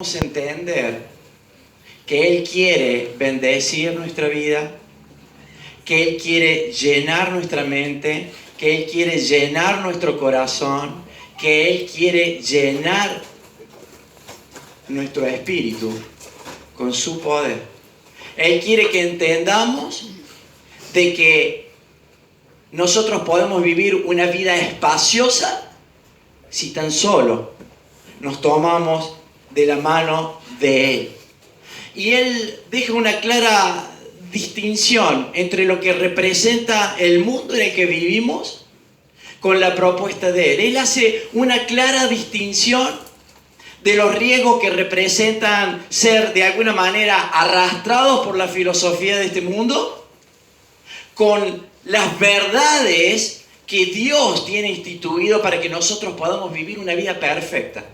Entender que Él quiere bendecir nuestra vida, que Él quiere llenar nuestra mente, que Él quiere llenar nuestro corazón, que Él quiere llenar nuestro espíritu con su poder. Él quiere que entendamos de que nosotros podemos vivir una vida espaciosa si tan solo nos tomamos de la mano de Él. Y Él deja una clara distinción entre lo que representa el mundo en el que vivimos con la propuesta de Él. Él hace una clara distinción de los riesgos que representan ser de alguna manera arrastrados por la filosofía de este mundo con las verdades que Dios tiene instituido para que nosotros podamos vivir una vida perfecta.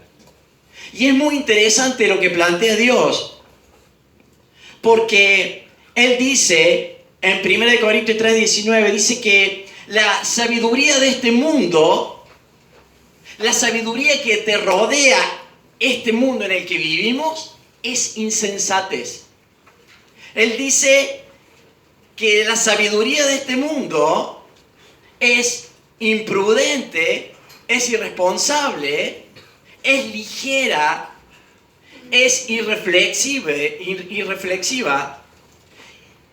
Y es muy interesante lo que plantea Dios, porque Él dice, en 1 Corintios 3:19, dice que la sabiduría de este mundo, la sabiduría que te rodea este mundo en el que vivimos, es insensatez. Él dice que la sabiduría de este mundo es imprudente, es irresponsable, es ligera, es irreflexiva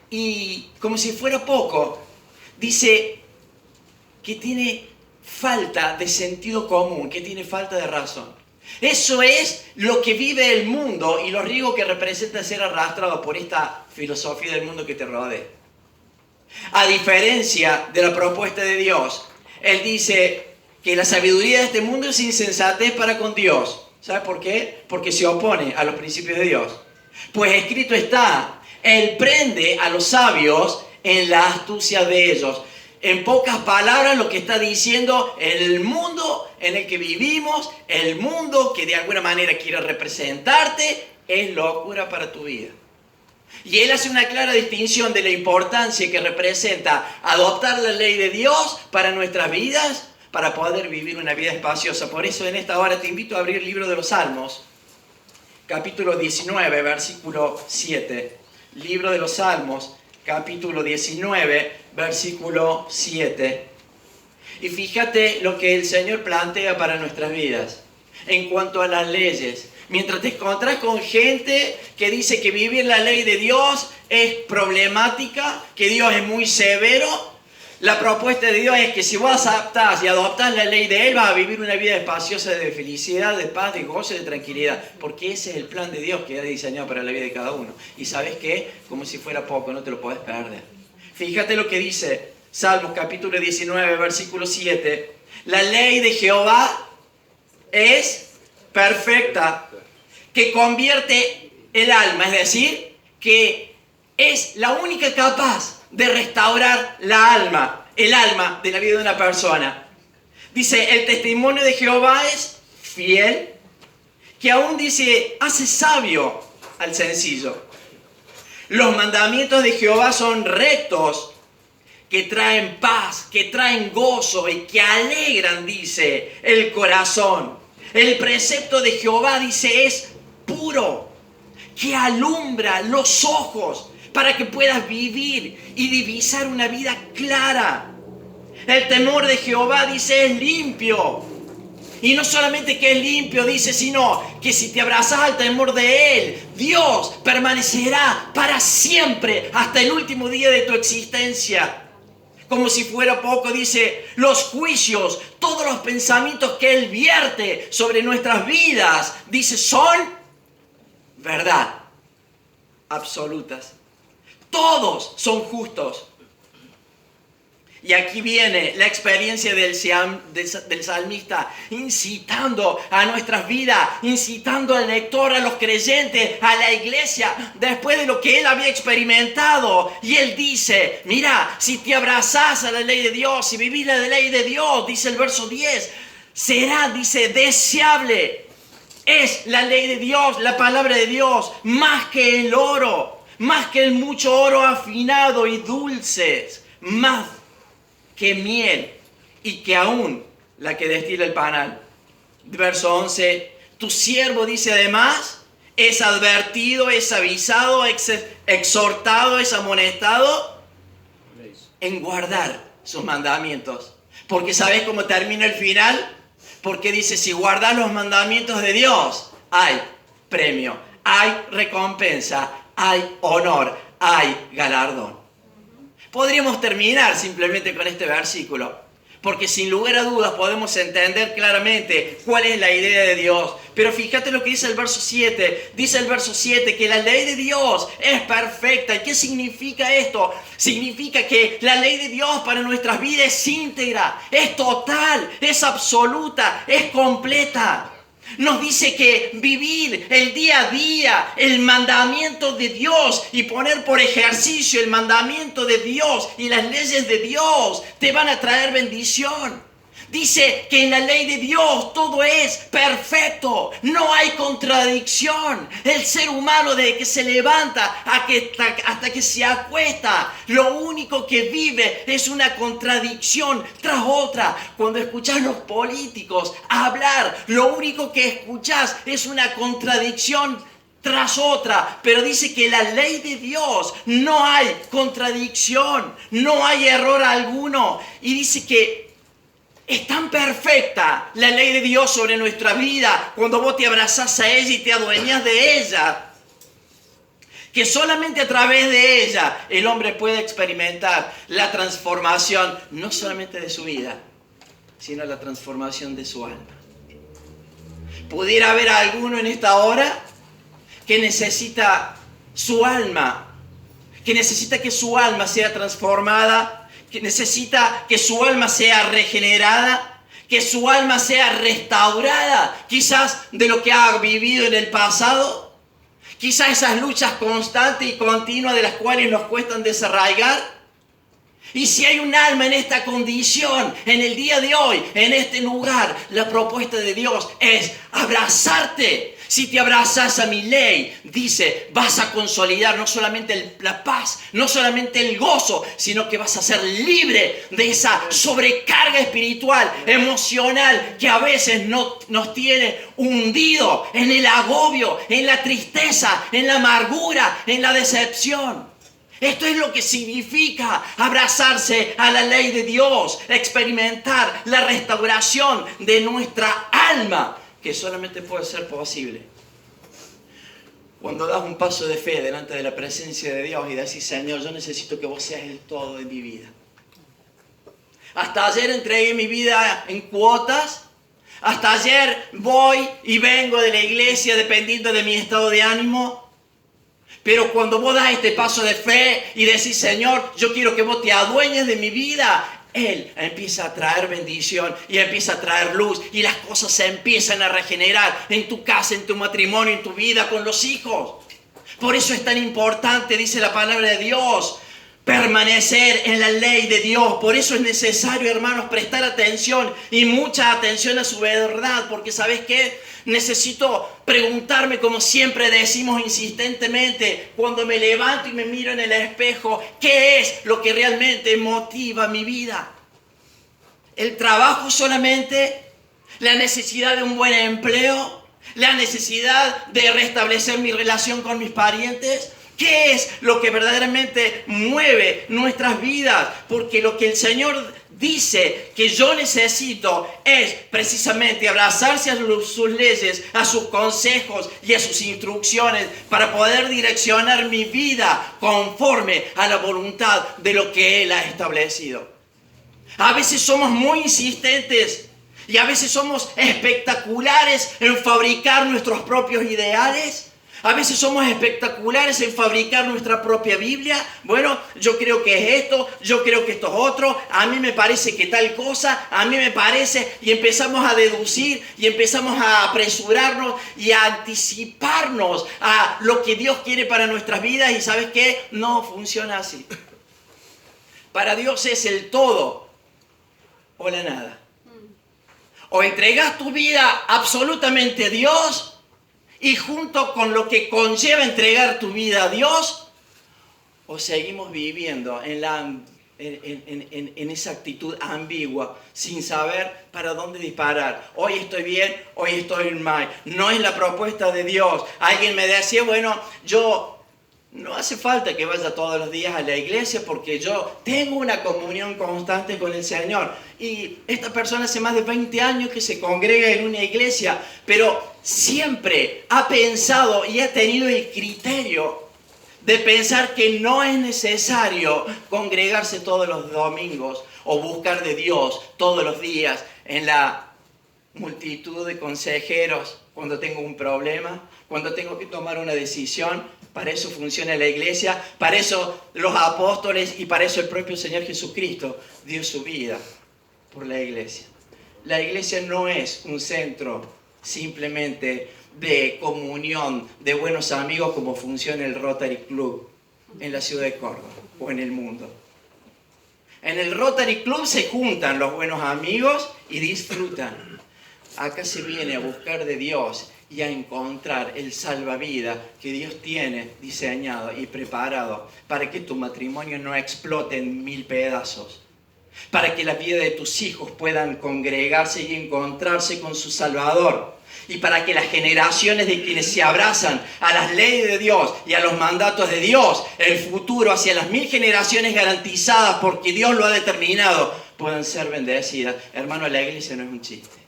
y, como si fuera poco, dice que tiene falta de sentido común, que tiene falta de razón. Eso es lo que vive el mundo y los riesgos que representa ser arrastrado por esta filosofía del mundo que te rodea. A diferencia de la propuesta de Dios, Él dice que la sabiduría de este mundo es insensatez para con Dios. ¿Sabe por qué? Porque se opone a los principios de Dios. Pues escrito está, Él prende a los sabios en la astucia de ellos. En pocas palabras, lo que está diciendo, el mundo en el que vivimos, el mundo que de alguna manera quiere representarte, es locura para tu vida. Y Él hace una clara distinción de la importancia que representa adoptar la ley de Dios para nuestras vidas, para poder vivir una vida espaciosa. Por eso en esta hora te invito a abrir el libro de los Salmos, capítulo 19, versículo 7. Libro de los Salmos, capítulo 19, versículo 7. Y fíjate lo que el Señor plantea para nuestras vidas en cuanto a las leyes. Mientras te encontrás con gente que dice que vivir la ley de Dios es problemática, que Dios es muy severo, la propuesta de Dios es que si vos aceptás y adoptás la ley de Él, vas a vivir una vida espaciosa de felicidad, de paz, de gozo y de tranquilidad. Porque ese es el plan de Dios que ha diseñado para la vida de cada uno. Y ¿sabes qué? Como si fuera poco, no te lo podés perder. Fíjate lo que dice Salmos capítulo 19, versículo 7. La ley de Jehová es perfecta, que convierte el alma, es decir, que es la única capaz de restaurar el alma de la vida de una persona. Dice, el testimonio de Jehová es fiel, que aún dice, hace sabio al sencillo. Los mandamientos de Jehová son rectos, que traen paz, que traen gozo y que alegran, dice, el corazón. El precepto de Jehová, dice, es puro, que alumbra los ojos para que puedas vivir y divisar una vida clara. El temor de Jehová, dice, es limpio. Y no solamente que es limpio, dice, sino que si te abrazas al temor de Él, Dios permanecerá para siempre hasta el último día de tu existencia. Como si fuera poco, dice, los juicios, todos los pensamientos que Él vierte sobre nuestras vidas, dice, son verdad absolutas. Todos son justos. Y aquí viene la experiencia del salmista, incitando a nuestras vidas, incitando al lector, a los creyentes, a la iglesia, después de lo que él había experimentado. Y él dice, mira, si te abrazás a la ley de Dios, si vivís la ley de Dios, dice el verso 10, será, dice, deseable. Es la ley de Dios, la palabra de Dios, más que el oro, más que el mucho oro afinado y dulces, más que miel y que aún la que destila el panal. Verso 11, tu siervo, dice además, es advertido, es avisado, es exhortado, es amonestado en guardar sus mandamientos. Porque ¿sabes cómo termina el final? Porque dice, si guardas los mandamientos de Dios, hay premio, hay recompensa, hay honor, hay galardón. Podríamos terminar simplemente con este versículo, porque sin lugar a dudas podemos entender claramente cuál es la idea de Dios. Pero fíjate lo que dice el verso 7. Dice el verso 7 que la ley de Dios es perfecta. ¿Y qué significa esto? Significa que la ley de Dios para nuestras vidas es íntegra, es total, es absoluta, es completa. Nos dice que vivir el día a día el mandamiento de Dios y poner por ejercicio el mandamiento de Dios y las leyes de Dios te van a traer bendición. Dice que en la ley de Dios todo es perfecto, no hay contradicción. El ser humano desde que se levanta hasta que se acuesta, lo único que vive es una contradicción tras otra. Cuando escuchas a los políticos hablar, lo único que escuchas es una contradicción tras otra, pero dice que la ley de Dios no hay contradicción, no hay error alguno, y dice que es tan perfecta la ley de Dios sobre nuestra vida cuando vos te abrazás a ella y te adueñas de ella, que solamente a través de ella el hombre puede experimentar la transformación, no solamente de su vida, sino la transformación de su alma. ¿Pudiera haber alguno en esta hora que necesita su alma, que necesita que su alma sea transformada, que necesita que su alma sea regenerada, que su alma sea restaurada, quizás de lo que ha vivido en el pasado, quizás esas luchas constantes y continuas de las cuales nos cuestan desarraigar? Y si hay un alma en esta condición, en el día de hoy, en este lugar, la propuesta de Dios es abrazarte. Si te abrazas a mi ley, dice, vas a consolidar no solamente la paz, no solamente el gozo, sino que vas a ser libre de esa sobrecarga espiritual, emocional, que a veces nos tiene hundido en el agobio, en la tristeza, en la amargura, en la decepción. Esto es lo que significa abrazarse a la ley de Dios, experimentar la restauración de nuestra alma, que solamente puede ser posible cuando das un paso de fe delante de la presencia de Dios y decís, Señor, yo necesito que vos seas el todo de mi vida. Hasta ayer entregué mi vida en cuotas, hasta ayer voy y vengo de la iglesia dependiendo de mi estado de ánimo. Pero cuando vos das este paso de fe y decís, Señor, yo quiero que vos te adueñes de mi vida, Él empieza a traer bendición y empieza a traer luz y las cosas se empiezan a regenerar en tu casa, en tu matrimonio, en tu vida con los hijos. Por eso es tan importante, dice la palabra de Dios, permanecer en la ley de Dios. Por eso es necesario, hermanos, prestar atención y mucha atención a su verdad, porque ¿sabes qué? Necesito preguntarme, como siempre decimos insistentemente, cuando me levanto y me miro en el espejo, ¿qué es lo que realmente motiva mi vida? ¿El trabajo solamente? ¿La necesidad de un buen empleo? ¿La necesidad de restablecer mi relación con mis parientes? ¿Qué es lo que verdaderamente mueve nuestras vidas? Porque lo que el Señor dice que yo necesito es precisamente abrazarse a sus leyes, a sus consejos y a sus instrucciones para poder direccionar mi vida conforme a la voluntad de lo que Él ha establecido. A veces somos muy insistentes y a veces somos espectaculares en fabricar nuestros propios ideales. A veces somos espectaculares en fabricar nuestra propia Biblia. Bueno, yo creo que es esto, yo creo que esto es otro, a mí me parece que tal cosa, a mí me parece, y empezamos a deducir y empezamos a apresurarnos y a anticiparnos a lo que Dios quiere para nuestras vidas, y ¿sabes qué? No funciona así. Para Dios es el todo o la nada. O entregas tu vida absolutamente a Dios, y junto con lo que conlleva entregar tu vida a Dios, o seguimos viviendo en en esa actitud ambigua, sin saber para dónde disparar. Hoy estoy bien, hoy estoy mal. No es la propuesta de Dios. Alguien me decía, bueno, no hace falta que vaya todos los días a la iglesia porque yo tengo una comunión constante con el Señor. Y esta persona hace más de 20 años que se congrega en una iglesia, pero siempre ha pensado y ha tenido el criterio de pensar que no es necesario congregarse todos los domingos o buscar de Dios todos los días en la multitud de consejeros cuando tengo un problema, cuando tengo que tomar una decisión. Para eso funciona la iglesia, para eso los apóstoles y para eso el propio Señor Jesucristo dio su vida por la iglesia. La iglesia no es un centro simplemente de comunión, de buenos amigos como funciona el Rotary Club en la ciudad de Córdoba o en el mundo. En el Rotary Club se juntan los buenos amigos y disfrutan. Acá se viene a buscar de Dios y a encontrar el salvavidas que Dios tiene diseñado y preparado para que tu matrimonio no explote en 1000 pedazos, para que la vida de tus hijos puedan congregarse y encontrarse con su Salvador, y para que las generaciones de quienes se abrazan a las leyes de Dios y a los mandatos de Dios, el futuro hacia las 1000 generaciones garantizadas porque Dios lo ha determinado, puedan ser bendecidas. Hermano, la iglesia no es un chiste.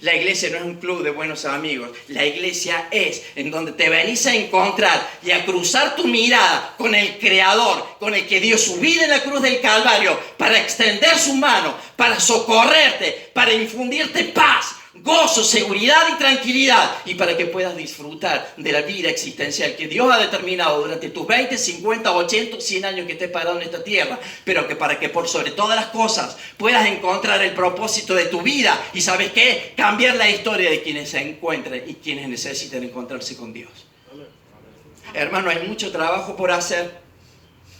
La iglesia no es un club de buenos amigos. La iglesia es en donde te venís a encontrar y a cruzar tu mirada con el Creador, con el que dio su vida en la cruz del Calvario para extender su mano, para socorrerte, para infundirte paz, gozo, seguridad y tranquilidad, y para que puedas disfrutar de la vida existencial que Dios ha determinado durante tus 20, 50, 80, 100 años que estés parado en esta tierra, pero que para que por sobre todas las cosas puedas encontrar el propósito de tu vida y, ¿sabes qué? Cambiar la historia de quienes se encuentran y quienes necesitan encontrarse con Dios. Hermano, hay mucho trabajo por hacer.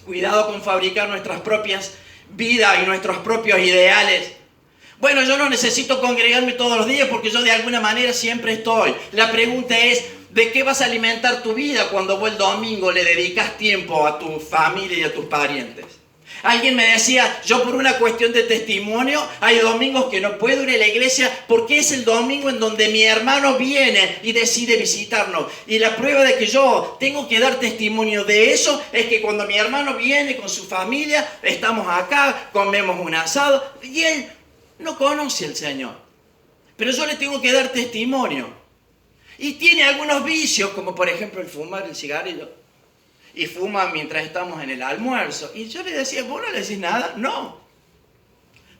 Cuidado con fabricar nuestras propias vidas y nuestros propios ideales. Bueno, yo no necesito congregarme todos los días porque yo de alguna manera siempre estoy. La pregunta es, ¿de qué vas a alimentar tu vida cuando vos el domingo le dedicas tiempo a tu familia y a tus parientes? Alguien me decía, yo por una cuestión de testimonio, hay domingos que no puedo ir a la iglesia porque es el domingo en donde mi hermano viene y decide visitarnos. Y la prueba de que yo tengo que dar testimonio de eso es que cuando mi hermano viene con su familia, estamos acá, comemos un asado y él no conoce al Señor, pero yo le tengo que dar testimonio. Y tiene algunos vicios, como por ejemplo el fumar el cigarrillo. Y fuma mientras estamos en el almuerzo. Y yo le decía, ¿vos no le decís nada? No,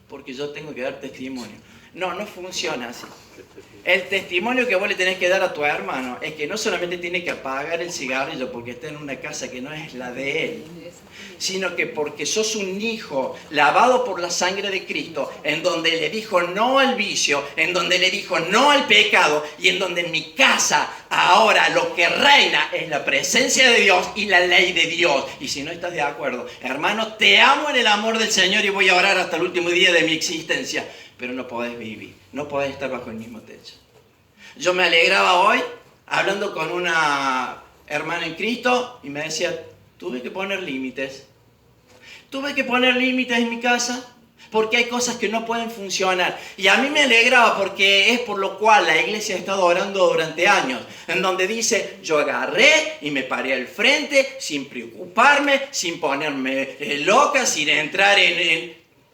porque yo tengo que dar testimonio. No, no funciona así. El testimonio que vos le tenés que dar a tu hermano es que no solamente tiene que apagar el cigarrillo porque está en una casa que no es la de él, sino que porque sos un hijo lavado por la sangre de Cristo, en donde le dijo no al vicio, en donde le dijo no al pecado, y en donde en mi casa ahora lo que reina es la presencia de Dios y la ley de Dios. Y si no estás de acuerdo, hermano, te amo en el amor del Señor y voy a orar hasta el último día de mi existencia, pero no podés vivir, no podés estar bajo el mismo techo. Yo me alegraba hoy hablando con una hermana en Cristo y me decía, tuve que poner límites. Tuve que poner límites en mi casa porque hay cosas que no pueden funcionar. Y a mí me alegraba porque es por lo cual la iglesia ha estado orando durante años, en donde dice, yo agarré y me paré al frente sin preocuparme, sin ponerme loca, sin entrar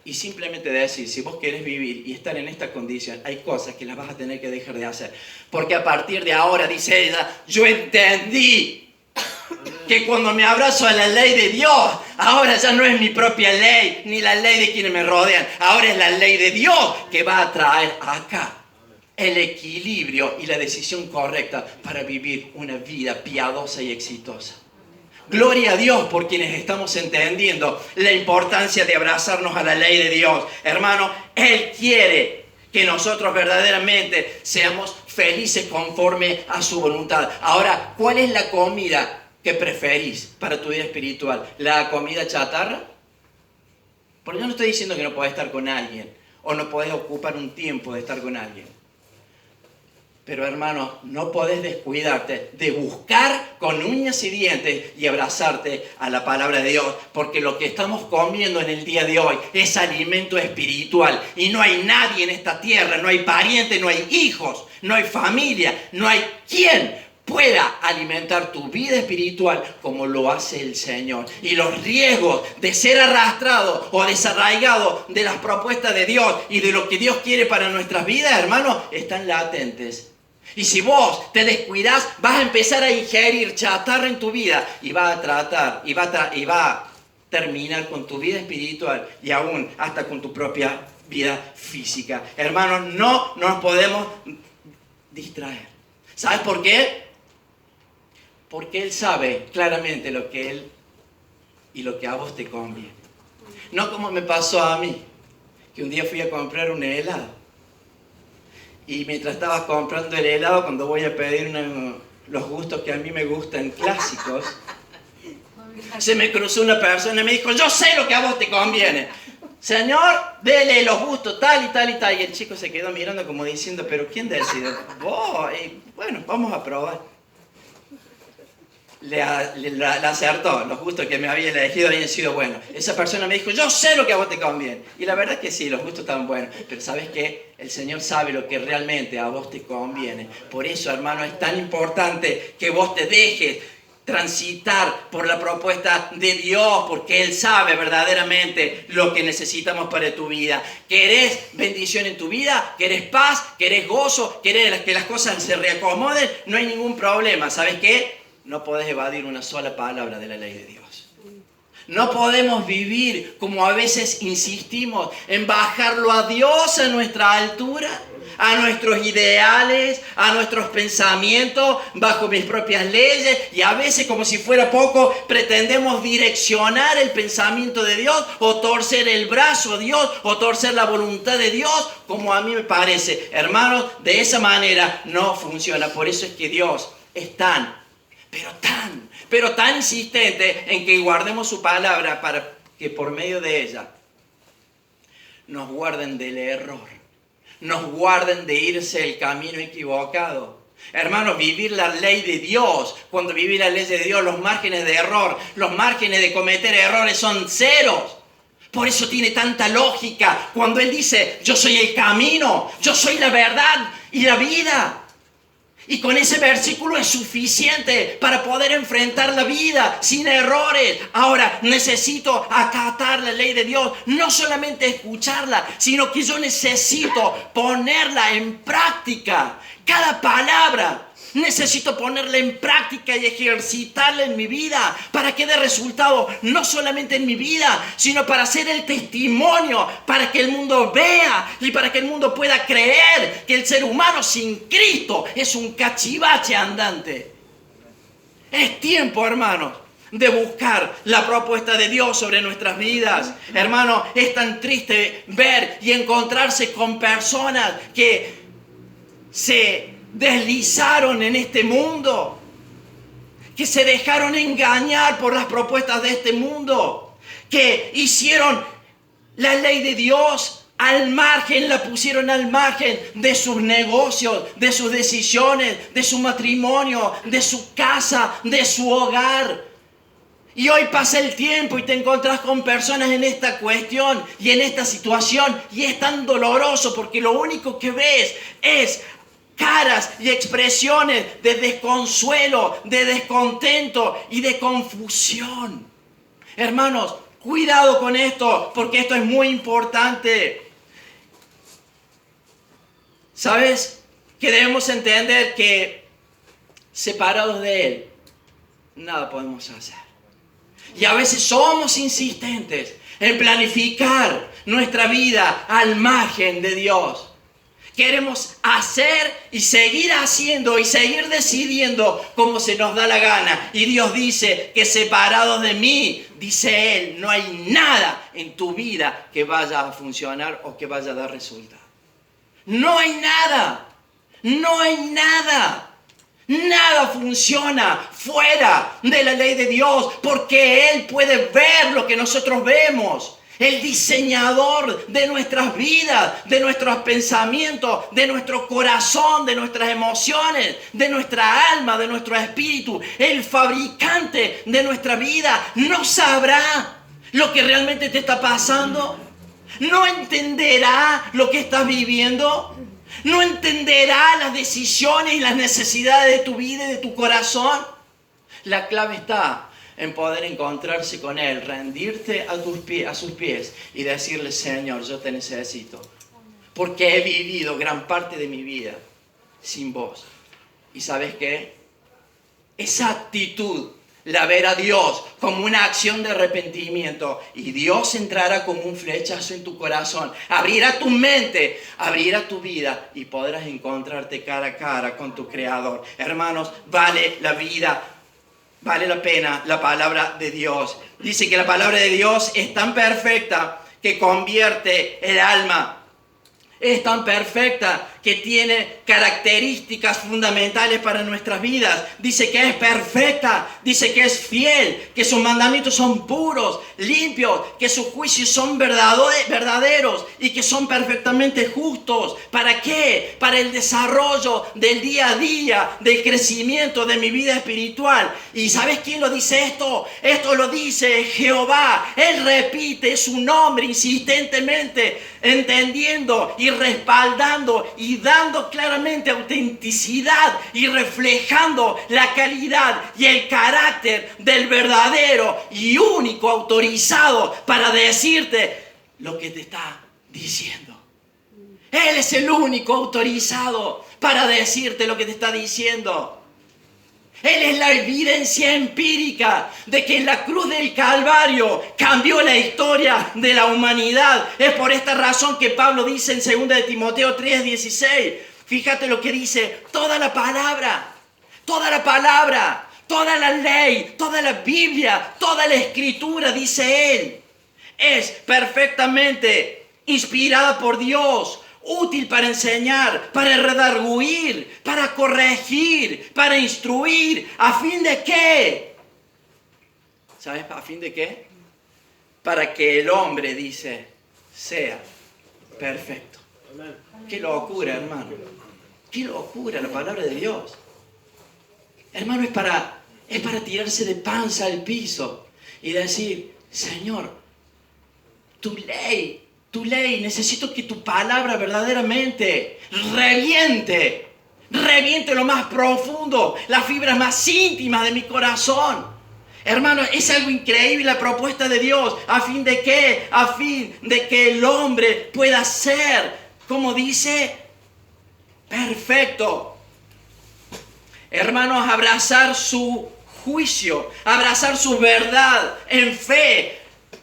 y simplemente decir, si vos querés vivir y estar en esta condición, hay cosas que las vas a tener que dejar de hacer. Porque a partir de ahora, dice ella, yo entendí que cuando me abrazo a la ley de Dios, ahora ya no es mi propia ley, ni la ley de quienes me rodean. Ahora es la ley de Dios que va a traer acá el equilibrio y la decisión correcta para vivir una vida piadosa y exitosa. Gloria a Dios por quienes estamos entendiendo la importancia de abrazarnos a la ley de Dios. Hermano, Él quiere que nosotros verdaderamente seamos felices conforme a su voluntad. Ahora, ¿cuál es la comida que preferís para tu vida espiritual? ¿La comida chatarra? Porque yo no estoy diciendo que no podés estar con alguien o no podés ocupar un tiempo de estar con alguien. Pero hermano, no podés descuidarte de buscar con uñas y dientes y abrazarte a la palabra de Dios, porque lo que estamos comiendo en el día de hoy es alimento espiritual y no hay nadie en esta tierra, no hay pariente, no hay hijos, no hay familia, no hay quien pueda alimentar tu vida espiritual como lo hace el Señor. Y los riesgos de ser arrastrado o desarraigado de las propuestas de Dios y de lo que Dios quiere para nuestras vidas, hermano, están latentes. Y si vos te descuidás, vas a empezar a ingerir chatarra en tu vida y va a terminar con tu vida espiritual y aún hasta con tu propia vida física. Hermanos, no nos podemos distraer. ¿Sabes por qué? Porque Él sabe claramente lo que Él y lo que a vos te conviene. No como me pasó a mí, que un día fui a comprar un helado. Y mientras estaba comprando el helado, cuando voy a pedir los gustos que a mí me gustan clásicos, se me cruzó una persona y me dijo, yo sé lo que a vos te conviene. Señor, dele los gustos tal y tal y tal. Y el chico se quedó mirando como diciendo, pero ¿quién decide? Vos. Bueno, vamos a probar. Le acertó, los gustos que me había elegido habían sido buenos. Esa persona me dijo, yo sé lo que a vos te conviene. Y la verdad es que sí, los gustos estaban buenos. Pero ¿sabes qué? El Señor sabe lo que realmente a vos te conviene. Por eso, hermano, es tan importante que vos te dejes transitar por la propuesta de Dios, porque Él sabe verdaderamente lo que necesitamos para tu vida. ¿Querés bendición en tu vida? ¿Querés paz? ¿Querés gozo? ¿Querés que las cosas se reacomoden? No hay ningún problema. ¿Sabes qué? No podés evadir una sola palabra de la ley de Dios. No podemos vivir como a veces insistimos en bajarlo a Dios a nuestra altura, a nuestros ideales, a nuestros pensamientos, bajo mis propias leyes, y a veces, como si fuera poco, pretendemos direccionar el pensamiento de Dios o torcer el brazo de Dios o torcer la voluntad de Dios, como a mí me parece. Hermanos, de esa manera no funciona. Por eso es que Dios es pero tan insistente en que guardemos su palabra para que por medio de ella nos guarden del error, nos guarden de irse el camino equivocado. Hermanos, vivir la ley de Dios, cuando vivir la ley de Dios, los márgenes de error, los márgenes de cometer errores son ceros. Por eso tiene tanta lógica cuando Él dice, yo soy el camino, yo soy la verdad y la vida. Y con ese versículo es suficiente para poder enfrentar la vida sin errores. Ahora, necesito acatar la ley de Dios, no solamente escucharla, sino que yo necesito ponerla en práctica. Cada palabra necesito ponerla en práctica y ejercitarla en mi vida para que dé resultado, no solamente en mi vida, sino para ser el testimonio, para que el mundo vea y para que el mundo pueda creer que el ser humano sin Cristo es un cachivache andante. Es tiempo, hermanos, de buscar la propuesta de Dios sobre nuestras vidas. Hermano, es tan triste ver y encontrarse con personas que se deslizaron en este mundo, que se dejaron engañar por las propuestas de este mundo, que hicieron la ley de Dios al margen, la pusieron al margen de sus negocios, de sus decisiones, de su matrimonio, de su casa, de su hogar. Y hoy pasa el tiempo y te encontrás con personas en esta cuestión y en esta situación, y es tan doloroso porque lo único que ves es caras y expresiones de desconsuelo, de descontento y de confusión. Hermanos, cuidado con esto, porque esto es muy importante. ¿Sabes? Que debemos entender que separados de Él, nada podemos hacer. Y a veces somos insistentes en planificar nuestra vida al margen de Dios. Queremos hacer y seguir haciendo y seguir decidiendo como se nos da la gana. Y Dios dice que separados de mí, dice Él, no hay nada en tu vida que vaya a funcionar o que vaya a dar resultado. No hay nada. No hay nada. Nada funciona fuera de la ley de Dios porque Él puede ver lo que nosotros vemos. el diseñador de nuestras vidas, de nuestros pensamientos, de nuestro corazón, de nuestras emociones, de nuestra alma, de nuestro espíritu, el fabricante de nuestra vida, ¿no sabrá lo que realmente te está pasando? ¿No entenderá lo que estás viviendo? ¿No entenderá las decisiones y las necesidades de tu vida y de tu corazón? La clave está en poder encontrarse con Él, rendirte a sus pies y decirle: Señor, yo te necesito, porque he vivido gran parte de mi vida sin vos. ¿Y sabes qué? Esa actitud la verá Dios como una acción de arrepentimiento, y Dios entrará como un flechazo en tu corazón, abrirá tu mente, abrirá tu vida, y podrás encontrarte cara a cara con tu Creador. Hermanos, vale la vida, vale la pena la palabra de Dios. Dice que la palabra de Dios es tan perfecta que convierte el alma. Es tan perfecta que tiene características fundamentales para nuestras vidas. Dice que es perfecta, dice que es fiel, que sus mandamientos son puros, limpios, que sus juicios son verdaderos y que son perfectamente justos. ¿Para qué? Para el desarrollo del día a día, del crecimiento de mi vida espiritual. ¿Y sabes quién lo dice esto? Esto lo dice Jehová. Él repite su nombre insistentemente, entendiendo y respaldando y dando claramente autenticidad y reflejando la calidad y el carácter del verdadero y único autorizado para decirte lo que te está diciendo. Él es el único autorizado para decirte lo que te está diciendo. Él es la evidencia empírica de que en la cruz del Calvario cambió la historia de la humanidad. Es por esta razón que Pablo dice en 2 de Timoteo 3:16. Fíjate lo que dice: toda la palabra, toda la ley, toda la Biblia, toda la Escritura, dice él, es perfectamente inspirada por Dios, útil para enseñar, para redarguir, para corregir, para instruir. ¿A fin de qué? ¿Sabes a fin de qué? Para que el hombre, dice, sea perfecto. Qué locura, hermano. Qué locura la palabra de Dios. Hermano, es para tirarse de panza al piso y decir: Señor, tu ley, necesito que tu palabra verdaderamente reviente lo más profundo, las fibras más íntimas de mi corazón. Hermano, es algo increíble la propuesta de Dios. ¿A fin de qué? A fin de que el hombre pueda ser, como dice, perfecto. Hermanos, abrazar su juicio, abrazar su verdad en fe,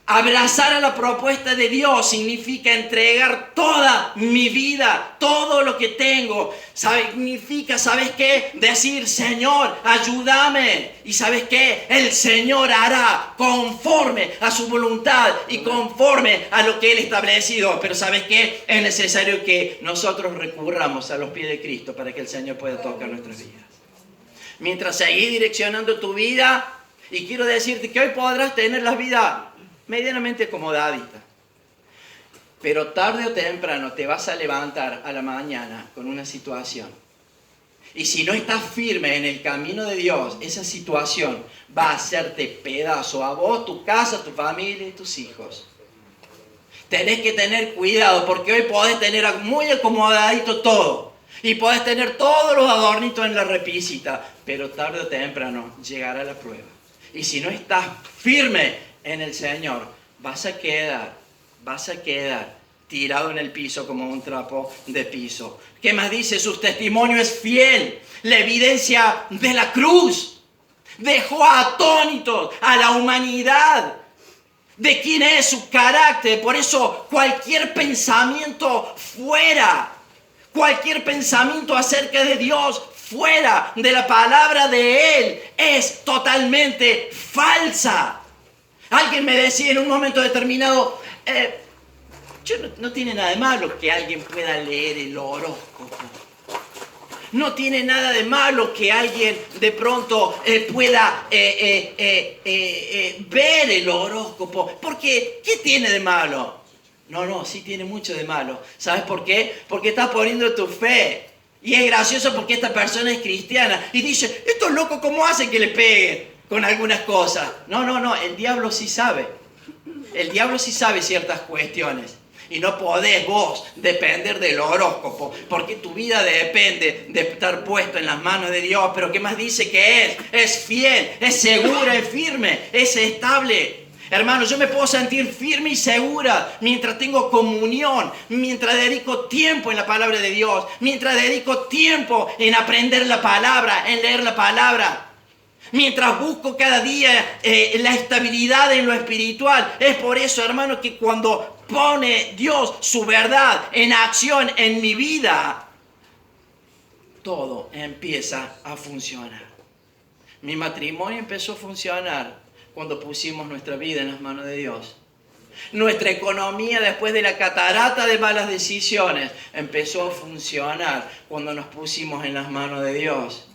abrazar a la propuesta de Dios significa entregar toda mi vida, todo lo que tengo. Significa, ¿sabes qué? Decir: Señor, ayúdame. Y ¿sabes qué? El Señor hará conforme a su voluntad y conforme a lo que Él ha establecido. Pero ¿sabes qué? Es necesario que nosotros recurramos a los pies de Cristo para que el Señor pueda tocar nuestras vidas. Mientras seguís direccionando tu vida, y quiero decirte que hoy podrás tener la vida medianamente acomodadita, pero tarde o temprano te vas a levantar a la mañana con una situación, y si no estás firme en el camino de Dios, esa situación va a hacerte pedazo a vos, tu casa, tu familia y tus hijos. Tenés que tener cuidado, porque hoy podés tener muy acomodadito todo y podés tener todos los adornitos en la repisita, pero tarde o temprano llegará la prueba, y si no estás firme en el Señor, vas a quedar tirado en el piso como un trapo de piso. ¿Qué más dice? Su testimonio es fiel. La evidencia de la cruz dejó atónitos a la humanidad de quién es su carácter. Por eso cualquier pensamiento acerca de Dios fuera de la palabra de Él es totalmente falsa. Alguien me decía en un momento determinado: no tiene nada de malo que alguien pueda leer el horóscopo. No tiene nada de malo que alguien de pronto pueda ver el horóscopo. Porque, ¿qué tiene de malo? No, sí tiene mucho de malo. ¿Sabes por qué? Porque estás poniendo tu fe. Y es gracioso porque esta persona es cristiana y dice, estos locos, ¿cómo hacen que le peguen con algunas cosas? No, el diablo sí sabe. El diablo sí sabe ciertas cuestiones. Y no podés vos depender del horóscopo, porque tu vida depende de estar puesto en las manos de Dios. Pero ¿qué más dice que es? Es fiel, es segura, es firme, es estable. Hermanos, yo me puedo sentir firme y segura mientras tengo comunión, mientras dedico tiempo en la palabra de Dios, mientras dedico tiempo en aprender la palabra, en leer la palabra. Mientras busco cada día la estabilidad en lo espiritual. Es por eso, hermano, que cuando pone Dios su verdad en acción en mi vida, todo empieza a funcionar. Mi matrimonio empezó a funcionar cuando pusimos nuestra vida en las manos de Dios. Nuestra economía, después de la catarata de malas decisiones, empezó a funcionar cuando nos pusimos en las manos de Dios.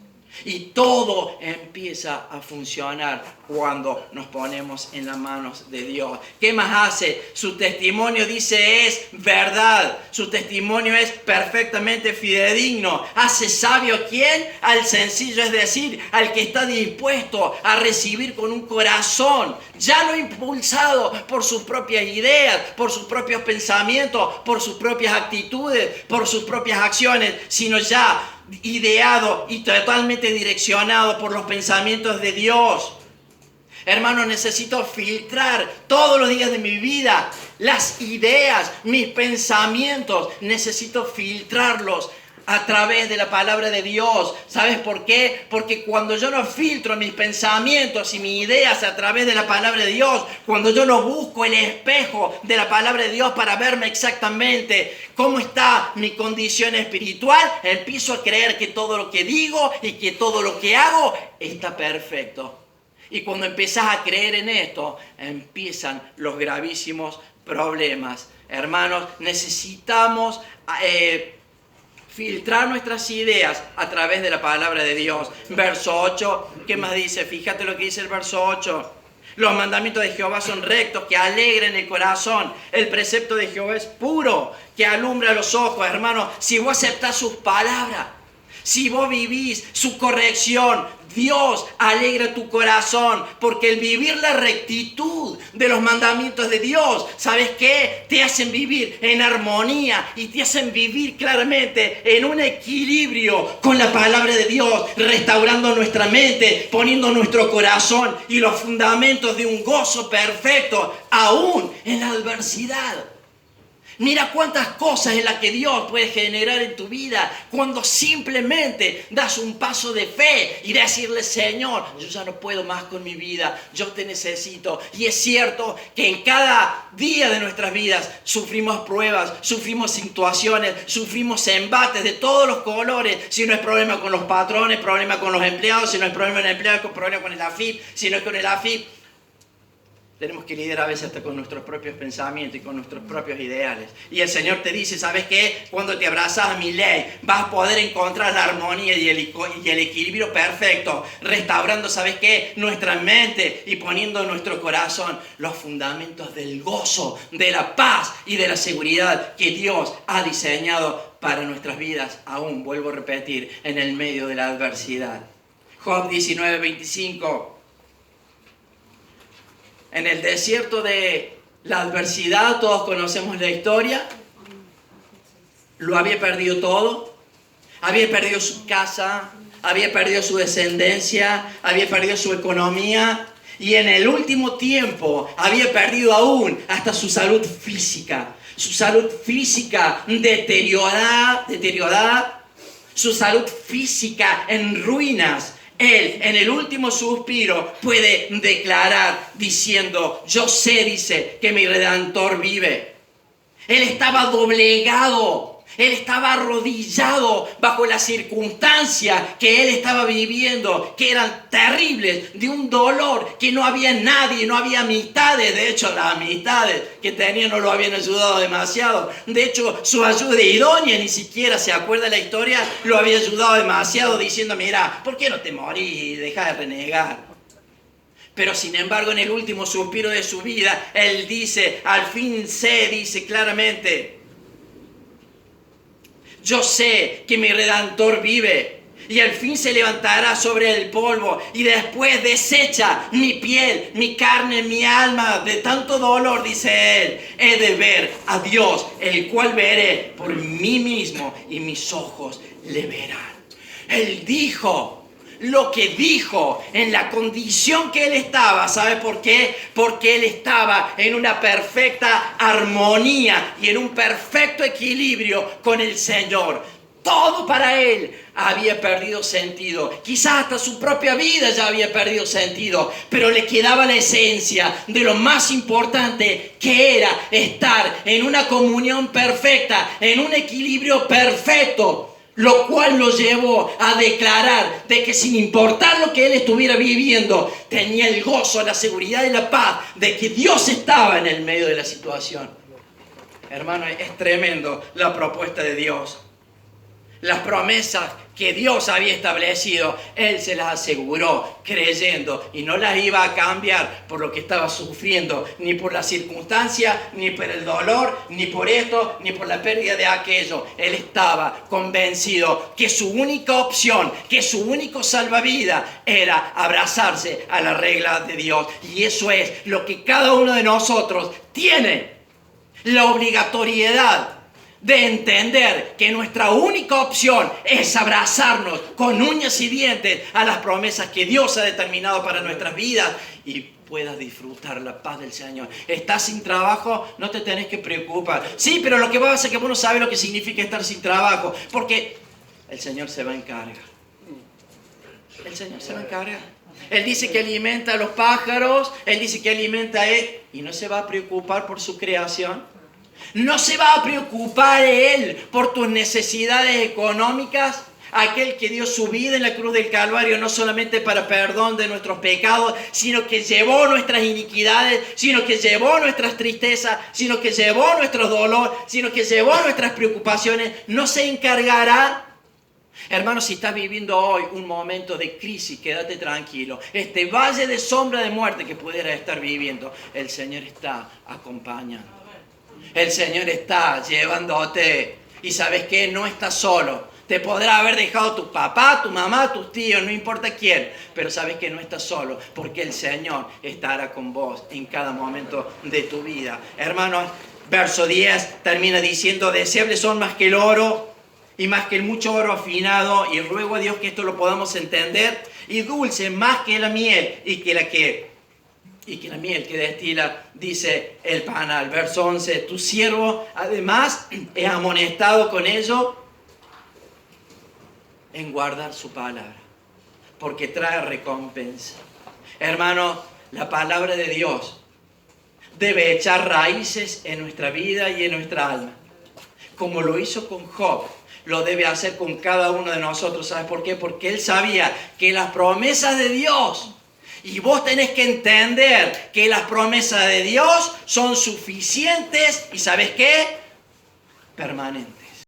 Y todo empieza a funcionar cuando nos ponemos en las manos de Dios. ¿Qué más hace? Su testimonio, dice, es verdad. Su testimonio es perfectamente fidedigno. ¿Hace sabio a quién? Al sencillo, es decir, al que está dispuesto a recibir con un corazón, ya no impulsado por sus propias ideas, por sus propios pensamientos, por sus propias actitudes, por sus propias acciones, sino ya ideado y totalmente direccionado por los pensamientos de Dios. Hermano, necesito filtrar todos los días de mi vida las ideas, mis pensamientos. Necesito filtrarlos a través de la palabra de Dios. ¿Sabes por qué? Porque cuando yo no filtro mis pensamientos y mis ideas a través de la palabra de Dios, cuando yo no busco el espejo de la palabra de Dios para verme exactamente cómo está mi condición espiritual, empiezo a creer que todo lo que digo y que todo lo que hago está perfecto. Y cuando empiezas a creer en esto, empiezan los gravísimos problemas. Hermanos, necesitamos filtrar nuestras ideas a través de la palabra de Dios. Verso 8, ¿qué más dice? Fíjate lo que dice el verso 8. Los mandamientos de Jehová son rectos, que alegran el corazón. El precepto de Jehová es puro, que alumbra los ojos. Hermano, si vos aceptás sus palabras, si vos vivís su corrección, Dios alegra tu corazón, porque el vivir la rectitud de los mandamientos de Dios, ¿sabes qué? Te hacen vivir en armonía y te hacen vivir claramente en un equilibrio con la palabra de Dios, restaurando nuestra mente, poniendo nuestro corazón y los fundamentos de un gozo perfecto, aún en la adversidad. Mira cuántas cosas en las que Dios puede generar en tu vida cuando simplemente das un paso de fe y decirle, Señor, yo ya no puedo más con mi vida, yo te necesito. Y es cierto que en cada día de nuestras vidas sufrimos pruebas, sufrimos situaciones, sufrimos embates de todos los colores. Si no es problema con los patrones, problema con los empleados, si no es problema con el empleado, problema con el AFIP, si no es con el AFIP. Tenemos que lidiar a veces hasta con nuestros propios pensamientos y con nuestros propios ideales. Y el Señor te dice, ¿sabes qué? Cuando te abrazas a mi ley, vas a poder encontrar la armonía y el equilibrio perfecto, restaurando, ¿sabes qué? Nuestra mente y poniendo en nuestro corazón los fundamentos del gozo, de la paz y de la seguridad que Dios ha diseñado para nuestras vidas. Aún, vuelvo a repetir, en el medio de la adversidad. Job 19:25. En el desierto de la adversidad, todos conocemos la historia, lo había perdido todo, había perdido su casa, había perdido su descendencia, había perdido su economía y en el último tiempo había perdido aún hasta su salud física deteriorada, su salud física en ruinas. Él, en el último suspiro, puede declarar diciendo, yo sé, dice, que mi Redentor vive. Él estaba doblegado Él estaba arrodillado bajo las circunstancias que él estaba viviendo, que eran terribles, de un dolor que no había nadie, no había amistades. De hecho, las amistades que tenía no lo habían ayudado demasiado. De hecho, su ayuda idónea, ni siquiera se acuerda de la historia, lo había ayudado demasiado diciendo, mira, ¿por qué no te morís y dejás de renegar? Pero sin embargo, en el último suspiro de su vida, él dice, al fin dice claramente, yo sé que mi Redentor vive y al fin se levantará sobre el polvo y después desecha mi piel, mi carne, mi alma de tanto dolor, dice él. He de ver a Dios, el cual veré por mí mismo y mis ojos le verán. Él dijo lo que dijo en la condición que él estaba. ¿Sabe por qué? Porque él estaba en una perfecta armonía y en un perfecto equilibrio con el Señor. Todo para él había perdido sentido. Quizás hasta su propia vida ya había perdido sentido. Pero le quedaba la esencia de lo más importante, que era estar en una comunión perfecta, en un equilibrio perfecto. Lo cual lo llevó a declarar de que sin importar lo que él estuviera viviendo, tenía el gozo, la seguridad y la paz de que Dios estaba en el medio de la situación. Hermano, es tremendo la propuesta de Dios. Las promesas que Dios había establecido, Él se las aseguró creyendo y no las iba a cambiar por lo que estaba sufriendo, ni por la circunstancia, ni por el dolor, ni por esto, ni por la pérdida de aquello. Él estaba convencido que su única opción, que su único salvavidas era abrazarse a la regla de Dios. Y eso es lo que cada uno de nosotros tiene, la obligatoriedad de entender que nuestra única opción es abrazarnos con uñas y dientes a las promesas que Dios ha determinado para nuestras vidas y puedas disfrutar la paz del Señor. ¿Estás sin trabajo? No te tenés que preocupar. Sí, pero lo que pasa es que vos no sabes lo que significa estar sin trabajo, porque el Señor se va a encargar. El Señor se va a encargar. Él dice que alimenta a los pájaros, Él dice que alimenta a Él y no se va a preocupar por su creación. No se va a preocupar Él por tus necesidades económicas. Aquel que dio su vida en la cruz del Calvario no solamente para perdón de nuestros pecados, sino que llevó nuestras iniquidades, sino que llevó nuestras tristezas, sino que llevó nuestro dolor, sino que llevó nuestras preocupaciones. No se encargará. Hermano, si estás viviendo hoy un momento de crisis, quédate tranquilo. Este valle de sombra de muerte que pudieras estar viviendo, el Señor está acompañando. El Señor está llevándote. Y ¿sabes qué? No estás solo. Te podrá haber dejado tu papá, tu mamá, tus tíos, no importa quién. Pero sabes que no estás solo, porque el Señor estará con vos en cada momento de tu vida. Hermanos, verso 10 termina diciendo: deseables son más que el oro y más que el mucho oro afinado. Y ruego a Dios que esto lo podamos entender. Y dulce más que la miel y que la miel que destila, dice el panal. Verso 11, tu siervo además es amonestado con ello en guardar su palabra, porque trae recompensa. Hermano, la palabra de Dios debe echar raíces en nuestra vida y en nuestra alma. Como lo hizo con Job, lo debe hacer con cada uno de nosotros. ¿Sabes por qué? Porque él sabía que las promesas de Dios, y vos tenés que entender que las promesas de Dios son suficientes y ¿sabes qué? Permanentes.